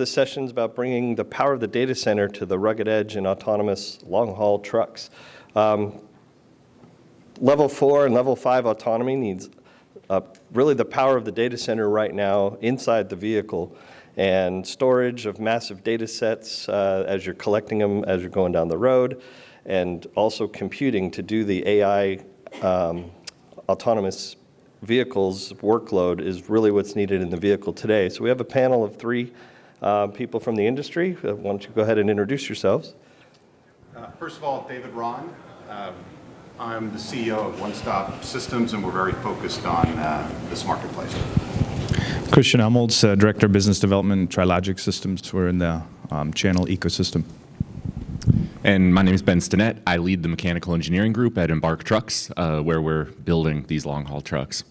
This session is about bringing the power of the data center to the rugged edge in autonomous long-haul trucks. Level 4 and Level 5 autonomy needs really the power of the data center right now inside the vehicle, and storage of massive data sets as you're collecting them as you're going down the road, and also computing to do the AI autonomous vehicles workload is really what's needed in the vehicle today. So we have a panel of three people from the industry. Why don't you go ahead and introduce yourselves? First of all, David Raun. I'm the CEO of One Stop Systems, and we're very focused on this marketplace. Christian Helmholz, Director of Business Development, Trilogic Systems. We're in the channel ecosystem. And my name is Ben Stinnett. I lead the mechanical engineering group at Embark Trucks, where we're building these long-haul trucks.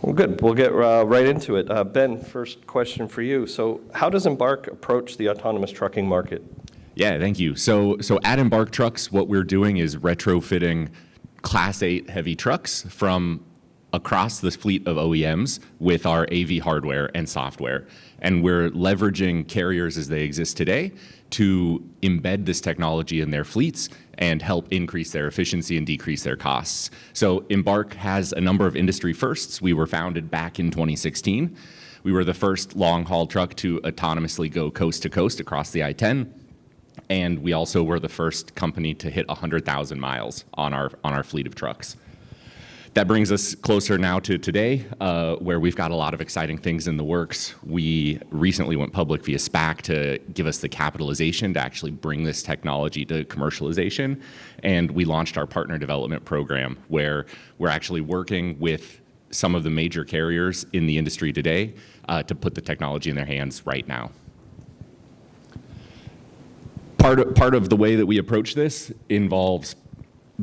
Well, good. We'll get right into it. Ben, first question for you. So how does Embark approach the autonomous trucking market? Yeah, thank you. So at Embark Trucks, what we're doing is retrofitting Class 8 heavy trucks from across the fleet of OEMs with our AV hardware and software. And we're leveraging carriers as they exist today to embed this technology in their fleets and help increase their efficiency and decrease their costs. So Embark has a number of industry firsts. We were founded back in 2016. We were the first long-haul truck to autonomously go coast to coast across the I-10. And we also were the first company to hit 100,000 miles on our fleet of trucks. That brings us closer now to today, where we've got a lot of exciting things in the works. We recently went public via SPAC to give us the capitalization to actually bring this technology to commercialization. And we launched our partner development program, where we're actually working with some of the major carriers in the industry today to put the technology in their hands right now. Part of the way that we approach this involves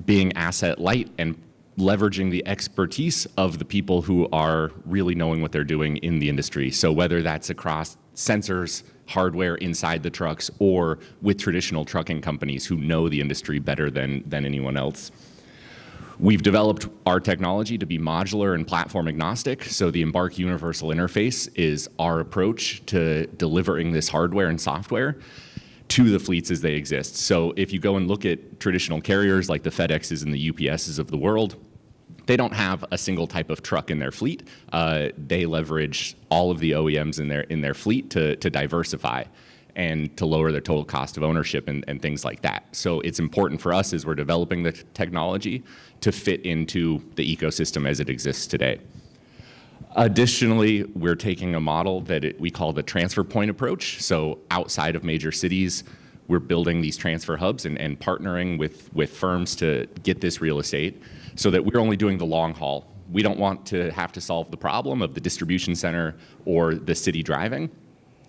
being asset light and leveraging the expertise of the people who are really knowing what they're doing in the industry. So whether that's across sensors, hardware inside the trucks, or with traditional trucking companies who know the industry better than anyone else. We've developed our technology to be modular and platform agnostic. So the Embark Universal Interface is our approach to delivering this hardware and software to the fleets as they exist. So if you go and look at traditional carriers like the FedExes and the UPSs of the world, they don't have a single type of truck in their fleet. They leverage all of the OEMs in their fleet to diversify and to lower their total cost of ownership and things like that. So it's important for us as we're developing the technology to fit into the ecosystem as it exists today. Additionally, we're taking a model that we call the transfer point approach. So outside of major cities, we're building these transfer hubs and partnering with firms to get this real estate so that we're only doing the long haul. We don't want to have to solve the problem of the distribution center or the city driving.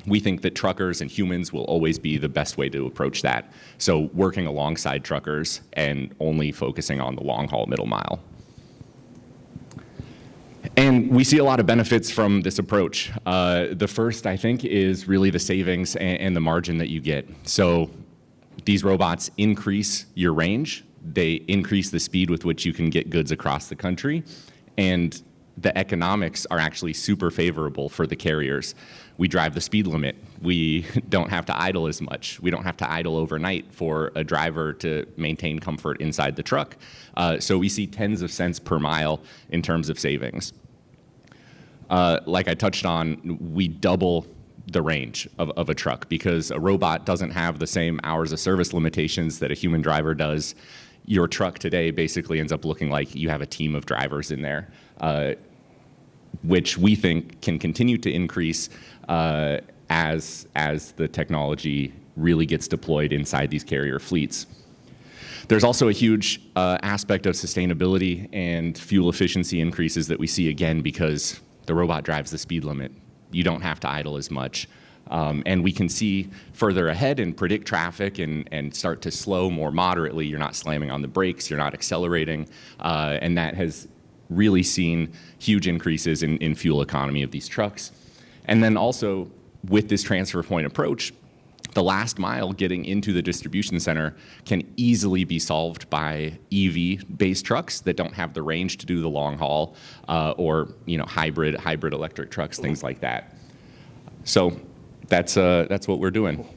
We think that truckers and humans will always be the best way to approach that. So working alongside truckers and only focusing on the long haul middle mile. And we see a lot of benefits from this approach. The first, I think, is really the savings and the margin that you get. So these robots increase your range. They increase the speed with which you can get goods across the country. And the economics are actually super favorable for the carriers. We drive the speed limit. We don't have to idle as much. We don't have to idle overnight for a driver to maintain comfort inside the truck. So we see tens of cents per mile in terms of savings. Like I touched on, we double the range of a truck because a robot doesn't have the same hours of service limitations that a human driver does. Your truck today basically ends up looking like you have a team of drivers in there, which we think can continue to increase as the technology really gets deployed inside these carrier fleets. There's also a huge aspect of sustainability and fuel efficiency increases that we see again because the robot drives the speed limit. You don't have to idle as much. And we can see further ahead and predict traffic and start to slow more moderately. You're not slamming on the brakes, you're not accelerating. And that has really seen huge increases in fuel economy of these trucks. And then also with this transfer point approach, the last mile getting into the distribution center can easily be solved by EV-based trucks that don't have the range to do the long haul, or hybrid electric trucks, things like that. So that's what we're doing.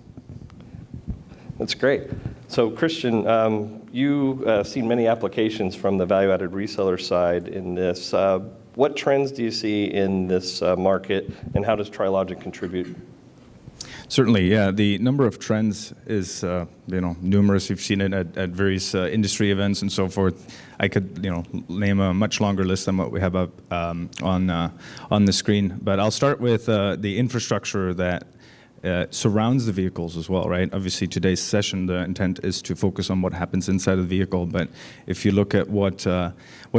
That's great. So Christian, you've seen many applications from the value-added reseller side in this. What trends do you see in this market, and how does Trilogic contribute? Certainly, yeah. The number of trends is, numerous. You've seen it at various industry events and so forth. I could, name a much longer list than what we have up on the screen. But I'll start with the infrastructure that surrounds the vehicles as well, right? Obviously, today's session, the intent is to focus on what happens inside of the vehicle. But if you look at what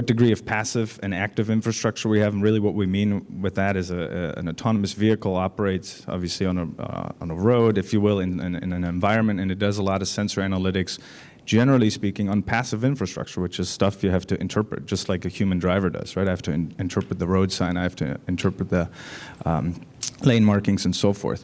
degree of passive and active infrastructure we have, and really what we mean with that is an autonomous vehicle operates obviously on a road, if you will, in an environment, and it does a lot of sensor analytics, generally speaking, on passive infrastructure, which is stuff you have to interpret, just like a human driver does, right? I have to interpret the road sign, I have to interpret the lane markings and so forth.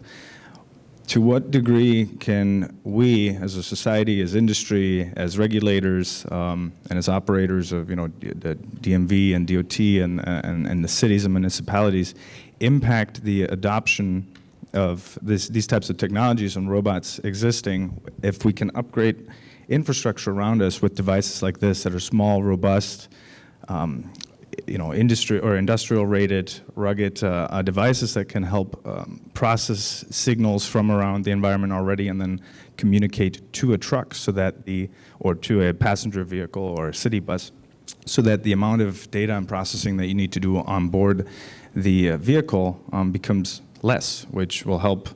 To what degree can we, as a society, as industry, as regulators, and as operators of, the DMV and DOT and the cities and municipalities, impact the adoption of these types of technologies and robots existing if we can upgrade infrastructure around us with devices like this that are small, robust, industry or industrial rated, rugged devices that can help process signals from around the environment already and then communicate to a truck or to a passenger vehicle or a city bus, so that the amount of data and processing that you need to do on board the vehicle becomes less, which will help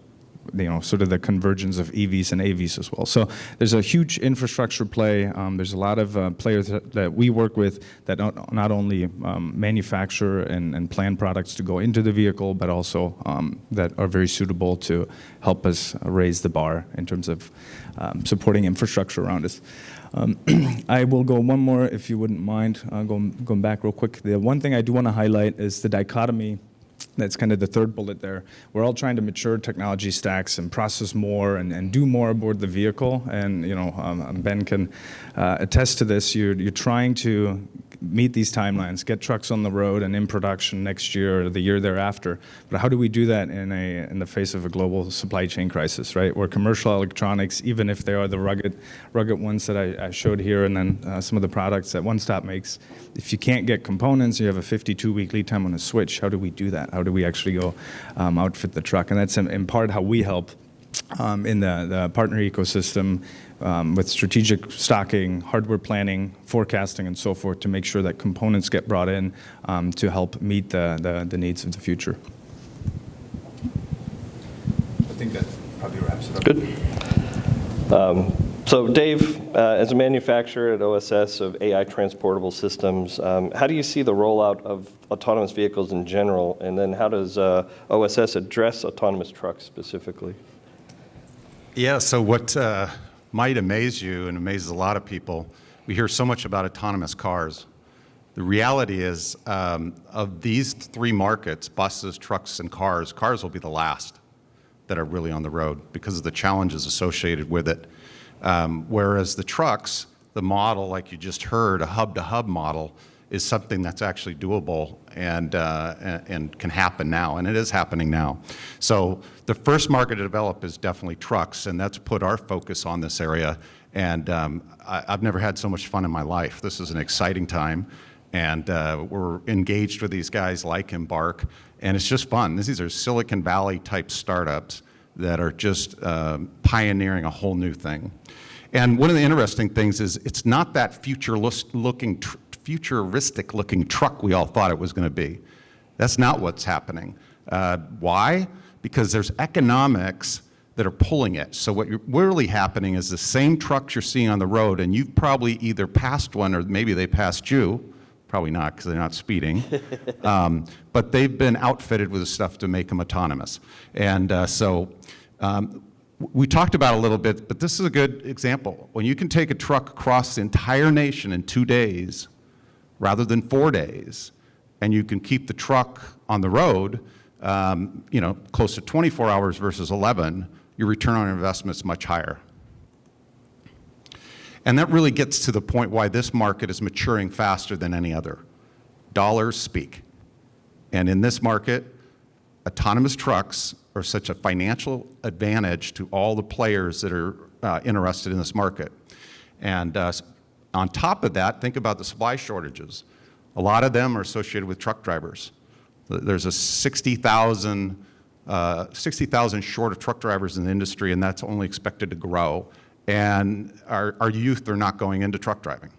sort of the convergence of EVs and AVs as well. So there's a huge infrastructure play. There's a lot of players that we work with that not only manufacture and plan products to go into the vehicle, but also that are very suitable to help us raise the bar in terms of supporting infrastructure around us. I will go one more, if you wouldn't mind, going back real quick. The one thing I do want to highlight is the dichotomy. That's kind of the third bullet there. We're all trying to mature technology stacks and process more and do more aboard the vehicle. And Ben can attest to this. You're trying to meet these timelines, get trucks on the road and in production next year or the year thereafter. But how do we do that in the face of a global supply chain crisis, right? Where commercial electronics, even if they are the rugged ones that I showed here, and then some of the products that One Stop makes, if you can't get components, you have a 52-week lead time on a switch. How do we do that? How do we actually go outfit the truck? And that's in part how we help in the partner ecosystem with strategic stocking, hardware planning, forecasting, and so forth to make sure that components get brought in to help meet the needs of the future. I think that probably wraps it up. Good. So Dave, as a manufacturer at OSS of AI transportable systems, how do you see the rollout of autonomous vehicles in general, and then how does OSS address autonomous trucks specifically? Yeah, so what might amaze you and amazes a lot of people, we hear so much about autonomous cars. The reality is, of these three markets, buses, trucks, and cars will be the last that are really on the road because of the challenges associated with it. Whereas the trucks, the model, like you just heard, a hub-to-hub model, is something that's actually doable and can happen now, and it is happening now. So the first market to develop is definitely trucks, and that's put our focus on this area. And I've never had so much fun in my life. This is an exciting time, and we're engaged with these guys like Embark, and it's just fun. These are Silicon Valley type startups that are just pioneering a whole new thing. And one of the interesting things is it's not that futuristic looking truck we all thought it was going to be. That's not what's happening. Why? Because there's economics that are pulling it. So what really happening is the same trucks you're seeing on the road, and you've probably either passed one or maybe they passed you. Probably not, because they're not speeding. But they've been outfitted with the stuff to make them autonomous. And we talked about it a little bit, but this is a good example. When you can take a truck across the entire nation in 2 days, rather than 4 days, and you can keep the truck on the road, close to 24 hours versus 11, your return on investment is much higher. And that really gets to the point why this market is maturing faster than any other. Dollars speak. And in this market, autonomous trucks are such a financial advantage to all the players that are interested in this market. And on top of that, think about the supply shortages. A lot of them are associated with truck drivers. There's a 60,000 short of truck drivers in the industry, and that's only expected to grow. And our youth are not going into truck driving.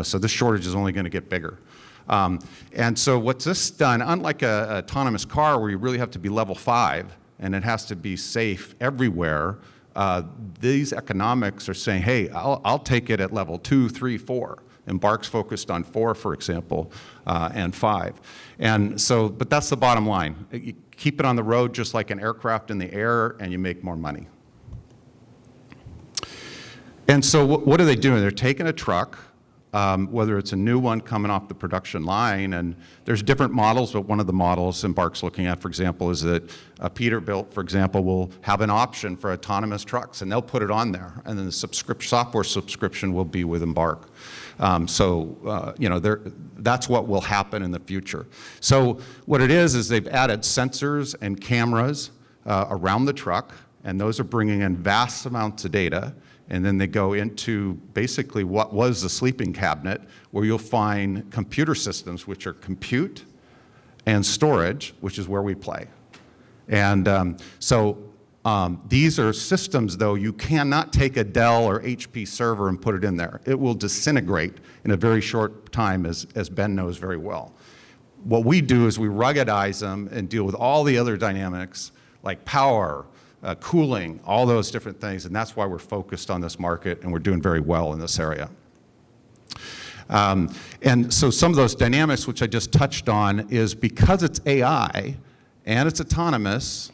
So this shortage is only going to get bigger. And so what's this done, unlike an autonomous car where you really have to be level 5 and it has to be safe everywhere, these economics are saying, hey, I'll take it at level 2, 3, 4. Embark's focused on 4, for example, and 5. And so, but that's the bottom line. You keep it on the road just like an aircraft in the air, and you make more money. And so what are they doing? They're taking a truck, whether it's a new one coming off the production line, and there's different models, but one of the models Embark's looking at, for example, is that Peterbilt, for example, will have an option for autonomous trucks, and they'll put it on there, and then the software subscription will be with Embark. That's what will happen in the future. So what it is they've added sensors and cameras around the truck, and those are bringing in vast amounts of data. And then they go into basically what was the sleeping cabinet, where you'll find computer systems, which are compute and storage, which is where we play. And these are systems, though, you cannot take a Dell or HP server and put it in there. It will disintegrate in a very short time, as Ben knows very well. What we do is we ruggedize them and deal with all the other dynamics, like power, cooling, all those different things, and that's why we're focused on this market, and we're doing very well in this area. And so some of those dynamics, which I just touched on, is because it's AI and it's autonomous,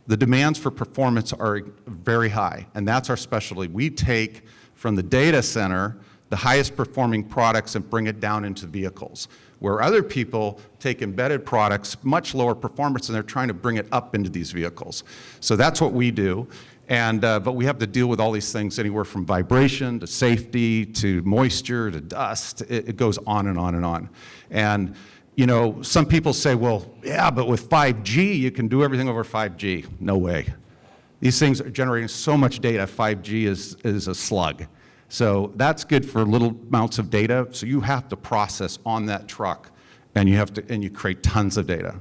the demands for performance are very high, and that's our specialty. We take from the data center the highest performing products and bring it down into vehicles, where other people take embedded products, much lower performance, and they're trying to bring it up into these vehicles. So that's what we do. And, but we have to deal with all these things, anywhere from vibration to safety to moisture to dust. It goes on and on and on. And some people say, well, yeah, but with 5G, you can do everything over 5G. No way. These things are generating so much data, 5G is a slug. So that's good for little amounts of data. So you have to process on that truck, and you create tons of data.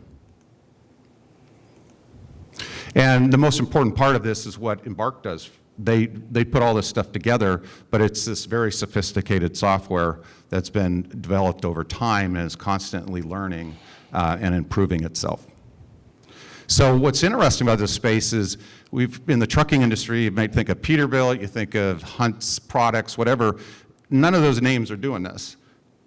And the most important part of this is what Embark does. They put all this stuff together, but it's this very sophisticated software that's been developed over time and is constantly learning and improving itself. So what's interesting about this space is in the trucking industry, you might think of Peterbilt, you think of Hunt's products, whatever. None of those names are doing this.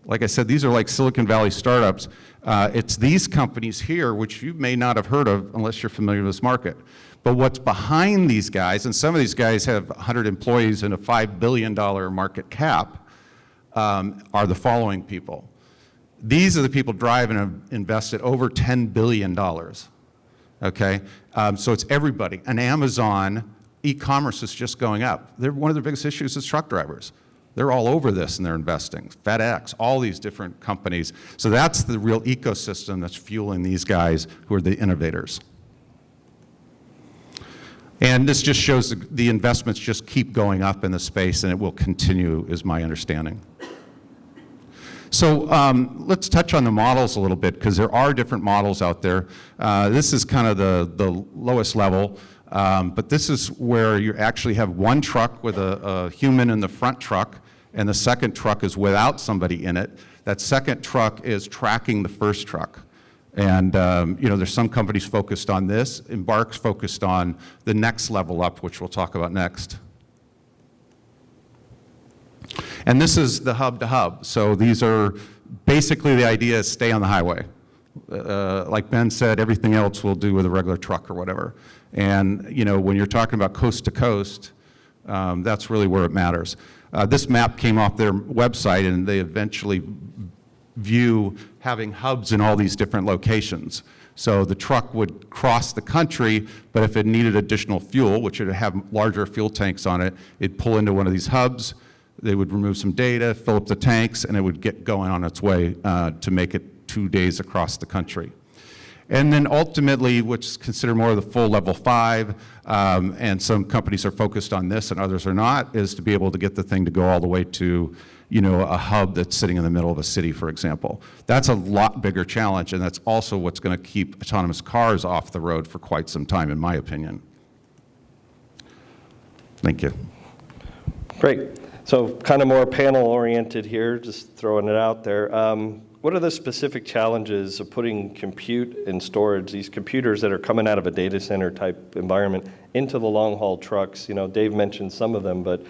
Like I said, these are like Silicon Valley startups. It's these companies here, which you may not have heard of unless you're familiar with this market. But what's behind these guys, and some of these guys have 100 employees and a $5 billion market cap, are the following people. These are the people driving and have invested over $10 billion. Okay, so it's everybody. And Amazon, e-commerce is just going up. One of their biggest issues is truck drivers. They're all over this and they're investing. FedEx, all these different companies. So that's the real ecosystem that's fueling these guys who are the innovators. And this just shows the investments just keep going up in the space, and it will continue, is my understanding. So let's touch on the models a little bit, because there are different models out there. This is kind of the lowest level, but this is where you actually have one truck with a human in the front truck, and the second truck is without somebody in it. That second truck is tracking the first truck. And there's some companies focused on this. Embark's focused on the next level up, which we'll talk about next. And this is the hub to hub. So these are basically, the idea is stay on the highway. Like Ben said, everything else we'll do with a regular truck or whatever. And when you're talking about coast to coast, that's really where it matters. This map came off their website, and they eventually view having hubs in all these different locations. So the truck would cross the country, but if it needed additional fuel, which would have larger fuel tanks on it, it'd pull into one of these hubs. They would remove some data, fill up the tanks, and it would get going on its way to make it 2 days across the country. And then ultimately, which is considered more of the full level 5, and some companies are focused on this and others are not, is to be able to get the thing to go all the way to, you know, a hub that's sitting in the middle of a city, for example. That's a lot bigger challenge, and that's also what's going to keep autonomous cars off the road for quite some time, in my opinion. Thank you. Great. So kind of more panel-oriented here, just throwing it out there. What are the specific challenges of putting compute and storage, these computers that are coming out of a data center type environment, into the long-haul trucks? You know, Dave mentioned some of them, but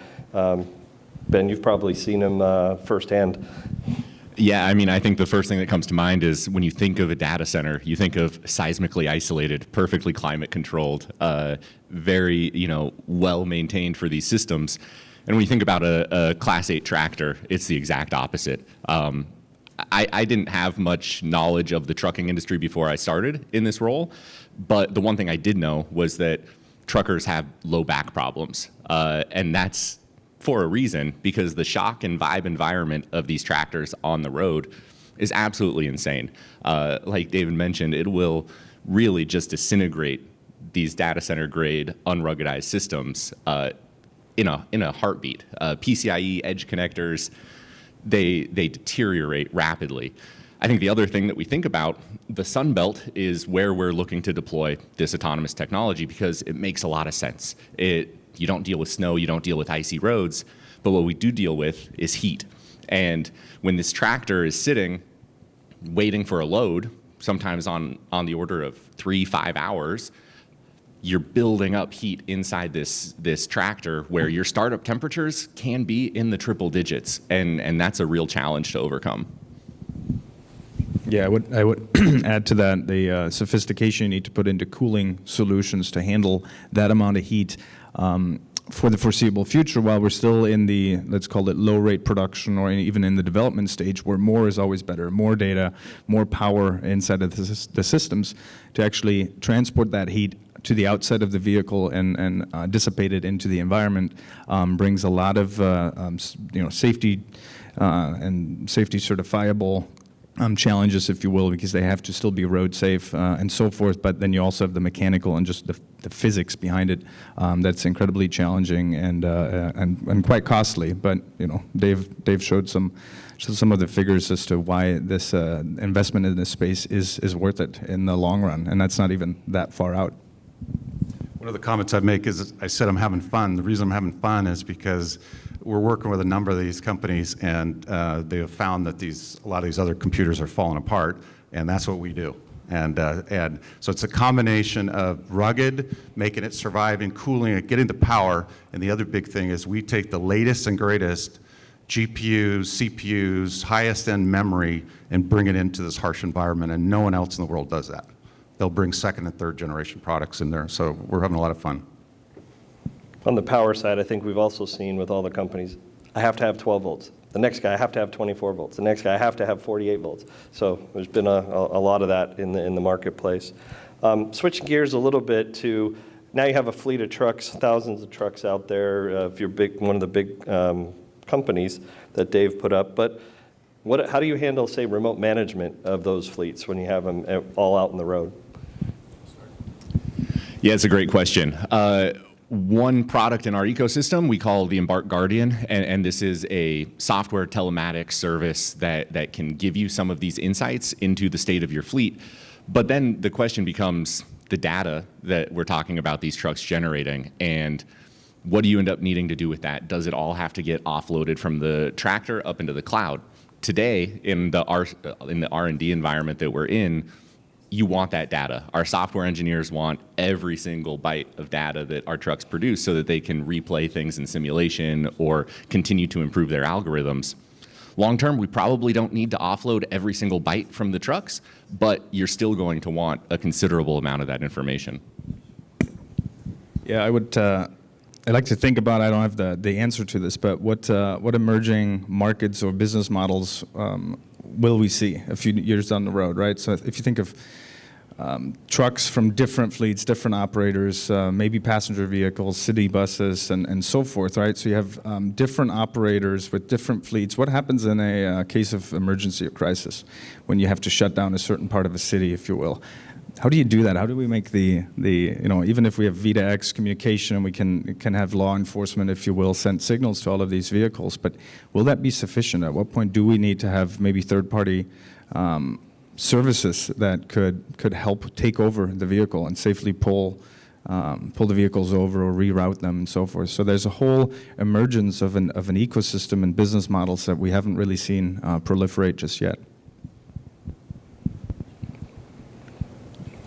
Ben, you've probably seen them firsthand. Yeah, I mean, I think the first thing that comes to mind is when you think of a data center, you think of seismically isolated, perfectly climate controlled, very, you know, well maintained for these systems. And when you think about a Class 8 tractor, it's the exact opposite. I didn't have much knowledge of the trucking industry before I started in this role, but the one thing I did know was that truckers have low back problems, and that's for a reason, because the shock and vibe environment of these tractors on the road is absolutely insane. Like David mentioned, it will really just disintegrate these data center grade unruggedized systems in a heartbeat. PCIe edge connectors, they deteriorate rapidly. I think the other thing that we think about, the Sun Belt is where we're looking to deploy this autonomous technology because it makes a lot of sense. You don't deal with snow, you don't deal with icy roads, but what we do deal with is heat. And when this tractor is sitting, waiting for a load, sometimes on the order of 3-5 hours, you're building up heat inside this tractor where your startup temperatures can be in the triple digits, and that's a real challenge to overcome. Yeah, I would add to that the sophistication you need to put into cooling solutions to handle that amount of heat for the foreseeable future, while we're still in the, let's call it, low rate production, or even in the development stage, where more is always better, more data, more power inside of the systems to actually transport that heat to the outside of the vehicle and dissipate it into the environment, brings a lot of safety and safety certifiable challenges, if you will, because they have to still be road safe and so forth. But then you also have the mechanical and just the physics behind it that's incredibly challenging and quite costly. But you know, Dave showed some of the figures as to why this investment in this space is worth it in the long run, and that's not even that far out. One of the comments I'd make is I said I'm having fun. The reason I'm having fun is because we're working with a number of these companies, and they have found that a lot of these other computers are falling apart, and that's what we do. And so it's a combination of rugged, making it survive, and cooling it, getting the power. And the other big thing is we take the latest and greatest GPUs, CPUs, highest end memory, and bring it into this harsh environment, and no one else in the world does that. They'll bring second and third generation products in there, so we're having a lot of fun. On the power side, I think we've also seen with all the companies, I have to have 12 volts. The next guy, I have to have 24 volts. The next guy, I have to have 48 volts. So there's been a lot of that in the marketplace. Switching gears a little bit to, now you have a fleet of trucks, thousands of trucks out there, if you're one of the big companies that Dave put up. But how do you handle, say, remote management of those fleets when you have them all out on the road? Yeah, it's a great question. One product in our ecosystem we call the Embark Guardian, and this is a software telematics service that can give you some of these insights into the state of your fleet. But then the question becomes the data that we're talking about these trucks generating, and what do you end up needing to do with that? Does it all have to get offloaded from the tractor up into the cloud? Today, in the R&D environment that we're in, you want that data. Our software engineers want every single byte of data that our trucks produce so that they can replay things in simulation or continue to improve their algorithms. Long term, we probably don't need to offload every single byte from the trucks, but you're still going to want a considerable amount of that information. Yeah, I'd like to think about, I don't have the answer to this, but what emerging markets or business models will we see a few years down the road, right? So if you think of trucks from different fleets, different operators, maybe passenger vehicles, city buses, and so forth, right? So you have different operators with different fleets. What happens in a case of emergency or crisis when you have to shut down a certain part of a city, if you will? How do you do that? How do we make the even if we have V2X communication and we can have law enforcement, if you will, send signals to all of these vehicles, but will that be sufficient? At what point do we need to have maybe third-party services that could help take over the vehicle and safely pull the vehicles over or reroute them and so forth? So there's a whole emergence of an ecosystem and business models that we haven't really seen proliferate just yet.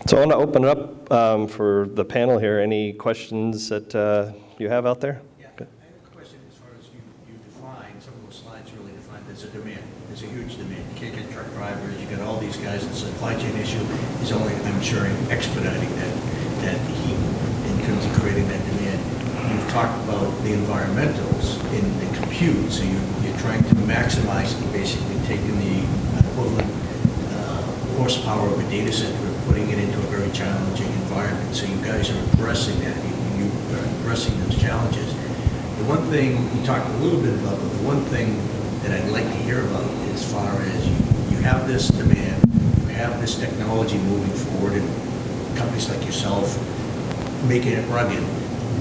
So I want to open it up for the panel here. Any questions that you have out there? Yeah, I have a question as far as you define, some of those slides really define there's a demand. There's a huge demand. You can't get truck drivers, you got all these guys, the supply chain issue is only, I'm sure, expediting that heat in terms of creating that demand. You've talked about the environmentals in the compute, so you're trying to maximize, basically taking the equivalent horsepower of a data center and putting it into a very challenging environment. So you guys are addressing that. You are addressing those challenges. The one thing, you talked a little bit about, but the one thing that I'd like to hear about as far as you have this demand, you have this technology moving forward, and companies like yourself making it rugged,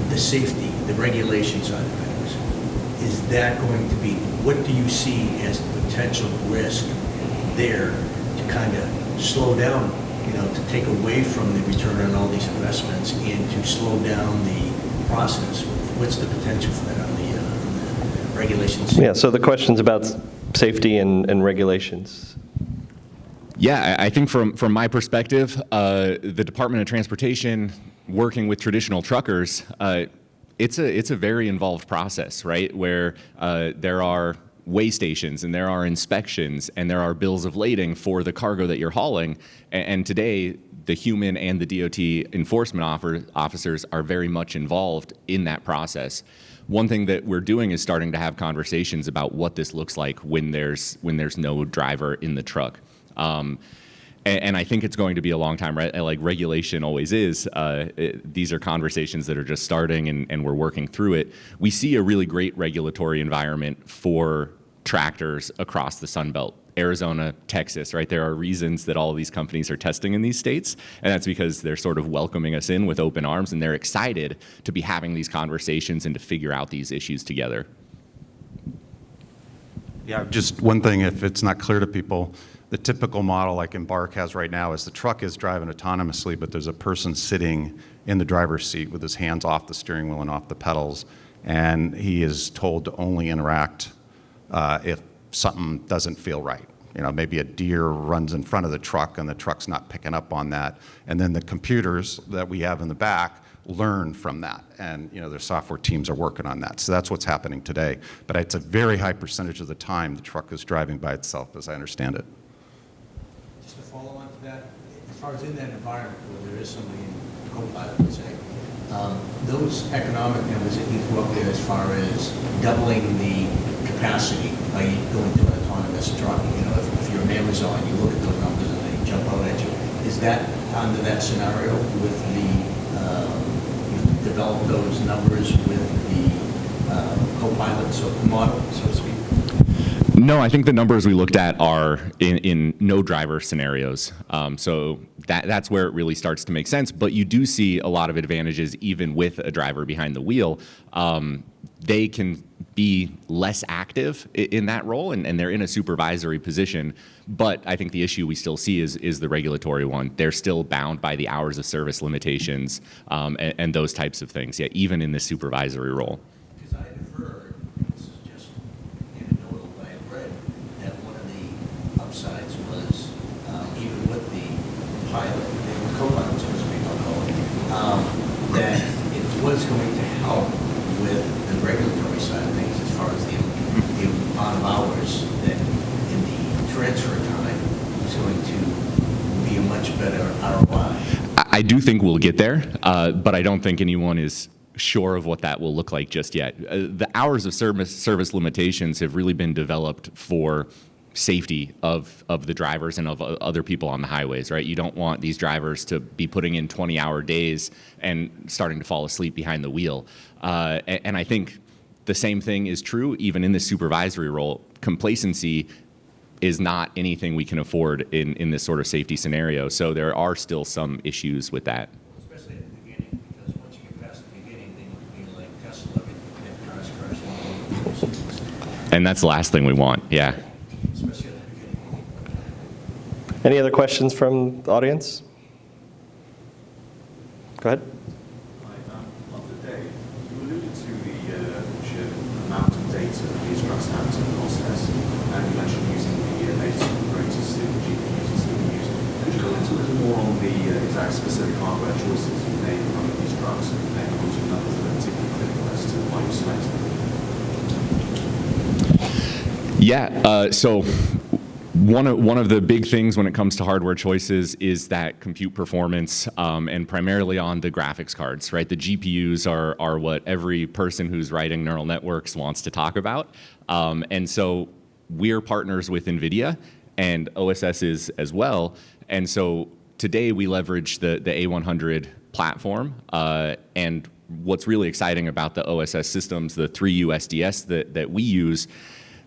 the safety, the regulation side of things. Is that going to be, what do you see as the potential risk there to kind of slow down, to take away from the return on all these investments and to slow down the process? What's the potential for that on the regulations? Yeah, so the question's about safety and regulations. Yeah, I think from my perspective, the Department of Transportation working with traditional truckers, it's a very involved process, right? Where there are weigh stations and there are inspections and there are bills of lading for the cargo that you're hauling. And today, the human and the DOT enforcement officers are very much involved in that process. One thing that we're doing is starting to have conversations about what this looks like when there's no driver in the truck. And I think it's going to be a long time, right? Like regulation always is. These are conversations that are just starting and we're working through it. We see a really great regulatory environment for tractors across the Sun Belt. Arizona, Texas, right? There are reasons that all of these companies are testing in these states, and that's because they're sort of welcoming us in with open arms, and they're excited to be having these conversations and to figure out these issues together. Yeah, just one thing, if it's not clear to people, the typical model like Embark has right now is the truck is driving autonomously, but there's a person sitting in the driver's seat with his hands off the steering wheel and off the pedals, and he is told to only interact if something doesn't feel right. Maybe a deer runs in front of the truck and the truck's not picking up on that. And then the computers that we have in the back learn from that. And their software teams are working on that. So that's what's happening today. But it's a very high percentage of the time the truck is driving by itself, as I understand it. Just to follow on to that, as far as in that environment where there is somebody in co-pilot, let's say, those economic numbers that you threw up there as far as doubling the capacity by going to an autonomous truck, if you're an Amazon, you look at those numbers and they jump out at you. Is that under that scenario with you develop those numbers with the co-pilot model, so to speak? No, I think the numbers we looked at are in no driver scenarios. So that's where it really starts to make sense. But you do see a lot of advantages even with a driver behind the wheel. They can be less active in that role, and they're in a supervisory position. But I think the issue we still see is the regulatory one. They're still bound by the hours of service limitations and those types of things, yeah, even in the supervisory role. Because I have heard, this is just anecdotal, but I read that one of the upsides was even with the pilot, the co-pilot, so to speak, I'll call it, that it was going to help with the regulatory side of things as far as the amount of hours that in the transfer time is going to be a much better ROI. I do think we'll get there, but I don't think anyone is sure of what that will look like just yet. The hours of service limitations have really been developed for safety of the drivers and of other people on the highways, right? You don't want these drivers to be putting in 20-hour days and starting to fall asleep behind the wheel. And I think the same thing is true even in the supervisory role. Complacency is not anything we can afford in this sort of safety scenario. So there are still some issues with that. Especially at the beginning, because once you get past the beginning, then you can be like Tesla and cars crash all over the place. And that's the last thing we want, yeah. Especially at the beginning. Any other questions from the audience? Go ahead. Of the day, you alluded to the sheer amount of data that these trucks have to process, and you mentioned using the latest and greatest in GPUs and CPUs. Could you go into a little more on the exact specific hardware choices you made in running these trucks, and maybe onto numbers that are particularly critical as to why you selected them? Yeah, so one of the big things when it comes to hardware choices is that compute performance, and primarily on the graphics cards, right? The GPUs are what every person who's writing neural networks wants to talk about. And so we're partners with NVIDIA, and OSS is as well. And so today we leverage the A100 platform. And what's really exciting about the OSS systems, the 3U SDS that we use,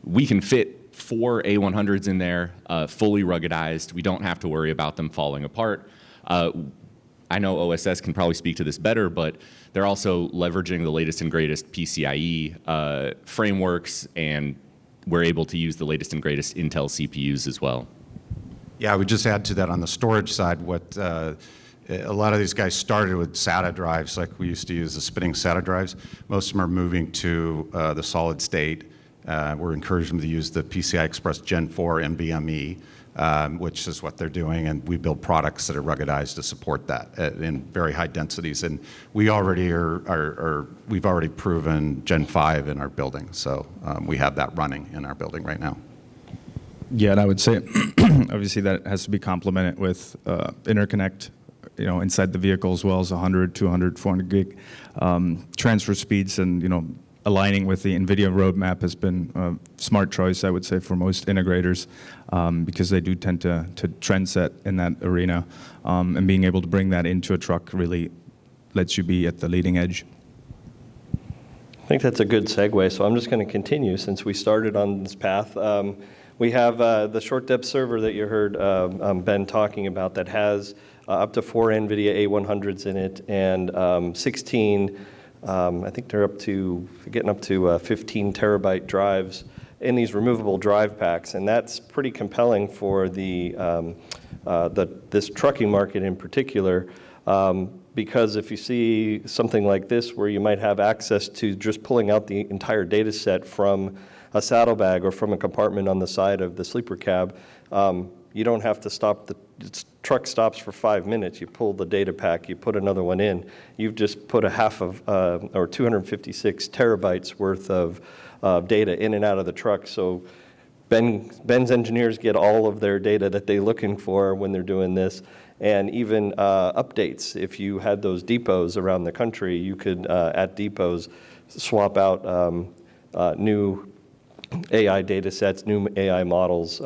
we can fit 4 A100s in there, fully ruggedized. We don't have to worry about them falling apart. I know OSS can probably speak to this better, but they're also leveraging the latest and greatest PCIe frameworks, and we're able to use the latest and greatest Intel CPUs as well. Yeah, I would just add to that on the storage side, what a lot of these guys started with SATA drives, like we used to use the spinning SATA drives. Most of them are moving to the solid state. We're encouraging them to use the PCI Express Gen 4 NVMe, which is what they're doing, and we build products that are ruggedized to support that in very high densities. And we already we've already proven Gen 5 in our building, so we have that running in our building right now. Yeah, and I would say, obviously, that has to be complemented with interconnect, inside the vehicle, as well as 100, 200, 400 gig transfer speeds, and aligning with the NVIDIA roadmap has been a smart choice, I would say, for most integrators, because they do tend to trend set in that arena, and being able to bring that into a truck really lets you be at the leading edge. I think that's a good segue, so I'm just going to continue since we started on this path. We have the short depth server that you heard Ben talking about that has up to 4 NVIDIA A100s in it, and 16, I think they're getting up to 15 terabyte drives in these removable drive packs, and that's pretty compelling for this trucking market in particular, because if you see something like this where you might have access to just pulling out the entire data set from a saddlebag or from a compartment on the side of the sleeper cab, you don't have to stop. The truck stops for 5 minutes. You pull the data pack, you put another one in. You've just put a half of, or 256 terabytes worth of data in and out of the truck. So Ben's engineers get all of their data that they're looking for when they're doing this. And even updates. If you had those depots around the country, you could, at depots, swap out new AI data sets, new AI models,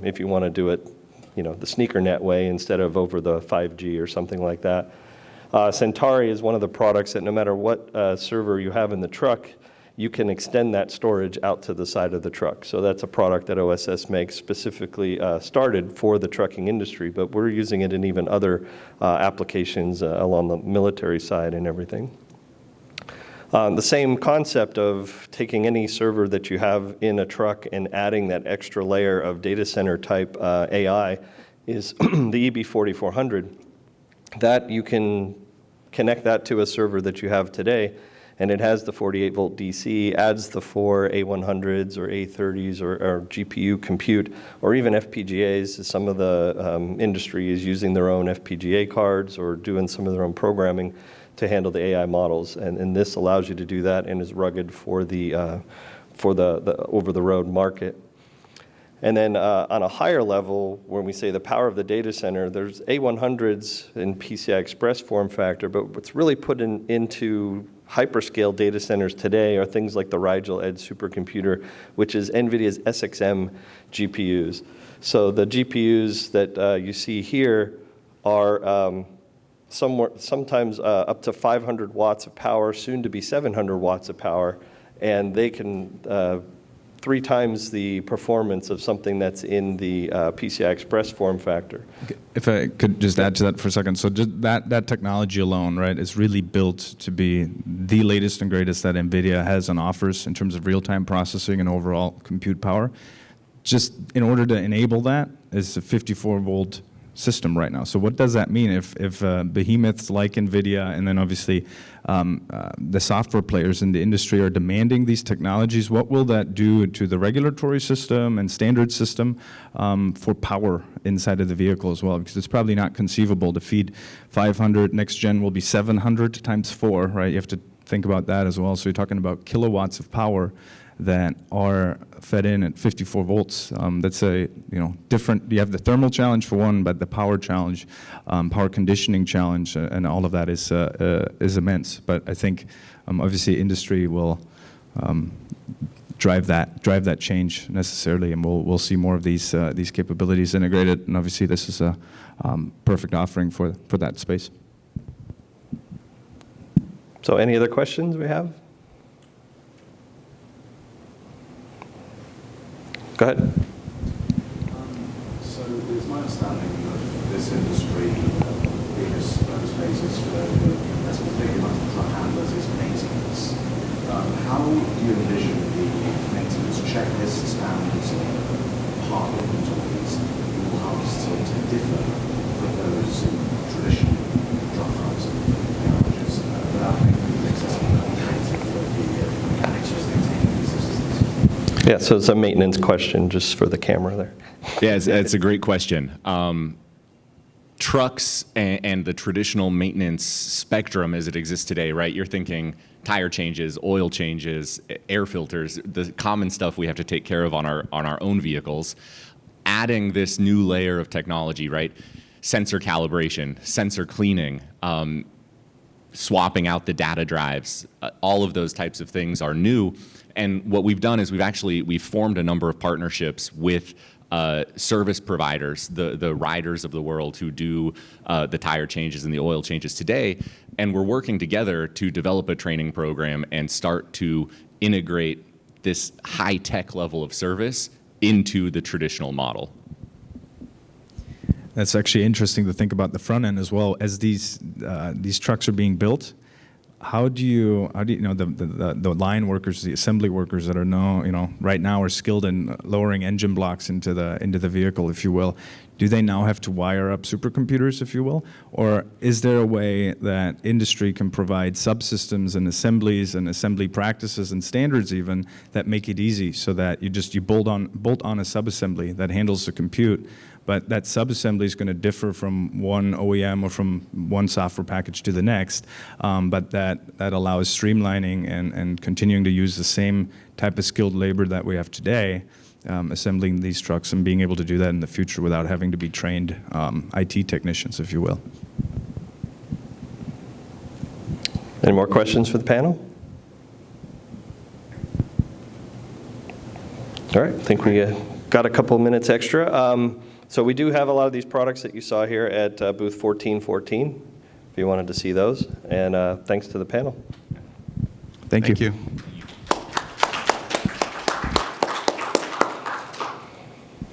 if you want to do it, the sneaker net way instead of over the 5G or something like that. Centauri is one of the products that no matter what server you have in the truck, you can extend that storage out to the side of the truck. So that's a product that OSS makes, specifically started for the trucking industry, but we're using it in even other applications along the military side and everything. The same concept of taking any server that you have in a truck and adding that extra layer of data center type AI is the EB4400. That you can connect that to a server that you have today, and it has the 48 volt DC, adds the 4 A100s or A30s or GPU compute, or even FPGAs. Some of the industry is using their own FPGA cards or doing some of their own programming to handle the AI models, and this allows you to do that and is rugged for the over-the-road market. And then on a higher level, when we say the power of the data center, there's A100s in PCI Express form factor, but what's really put into hyperscale data centers today are things like the Rigel Edge supercomputer, which is NVIDIA's SXM GPUs. So the GPUs that you see here are sometimes up to 500 watts of power, soon to be 700 watts of power, and they can 3 times the performance of something that's in the PCI Express form factor. If I could just add to that for a second. So just that technology alone, right, is really built to be the latest and greatest that NVIDIA has and offers in terms of real-time processing and overall compute power. Just in order to enable that is a 54-volt system right now. So what does that mean if behemoths like NVIDIA and then obviously the software players in the industry are demanding these technologies? What will that do to the regulatory system and standard system for power inside of the vehicle as well? Because it's probably not conceivable to feed 500, next gen will be 700 times 4, right? You have to think about that as well. So you're talking about kilowatts of power that are fed in at 54 volts. That's a different. You have the thermal challenge for one, but the power challenge, power conditioning challenge, and all of that is immense. But I think obviously industry will drive that change necessarily, and we'll see more of these capabilities integrated. And obviously this is a perfect offering for that space. So any other questions we have? Go ahead. So it's my understanding that this industry, biggest phases for that's the big amount of truck handlers is maintenance. How do you envision the maintenance checklists and part inventories will have to differ from those in traditional truck drivers and garages without making it excessively complicated for the mechanics just maintaining these systems? Yeah, so it's a maintenance question just for the camera there. Yeah, it's a great question. Trucks and the traditional maintenance spectrum as it exists today, right? You're thinking tire changes, oil changes, air filters, the common stuff we have to take care of on our own vehicles. Adding this new layer of technology, right? Sensor calibration, sensor cleaning, swapping out the data drives, all of those types of things are new. And what we've done is we've formed a number of partnerships with service providers, the riders of the world who do the tire changes and the oil changes today. And we're working together to develop a training program and start to integrate this high-tech level of service into the traditional model. That's actually interesting to think about the front end as well. As these trucks are being built, how do you the line workers, the assembly workers that are right now are skilled in lowering engine blocks into the vehicle, if you will? Do they now have to wire up supercomputers, if you will, or is there a way that industry can provide subsystems and assemblies and assembly practices and standards even that make it easy so that you bolt on a subassembly that handles the compute? But that subassembly is going to differ from one OEM or from one software package to the next. But that allows streamlining and continuing to use the same type of skilled labor that we have today, assembling these trucks and being able to do that in the future without having to be trained IT technicians, if you will. Any more questions for the panel? All right, I think we got a couple minutes extra. So we do have a lot of these products that you saw here at booth 1414, if you wanted to see those. And thanks to the panel. Thank you. You.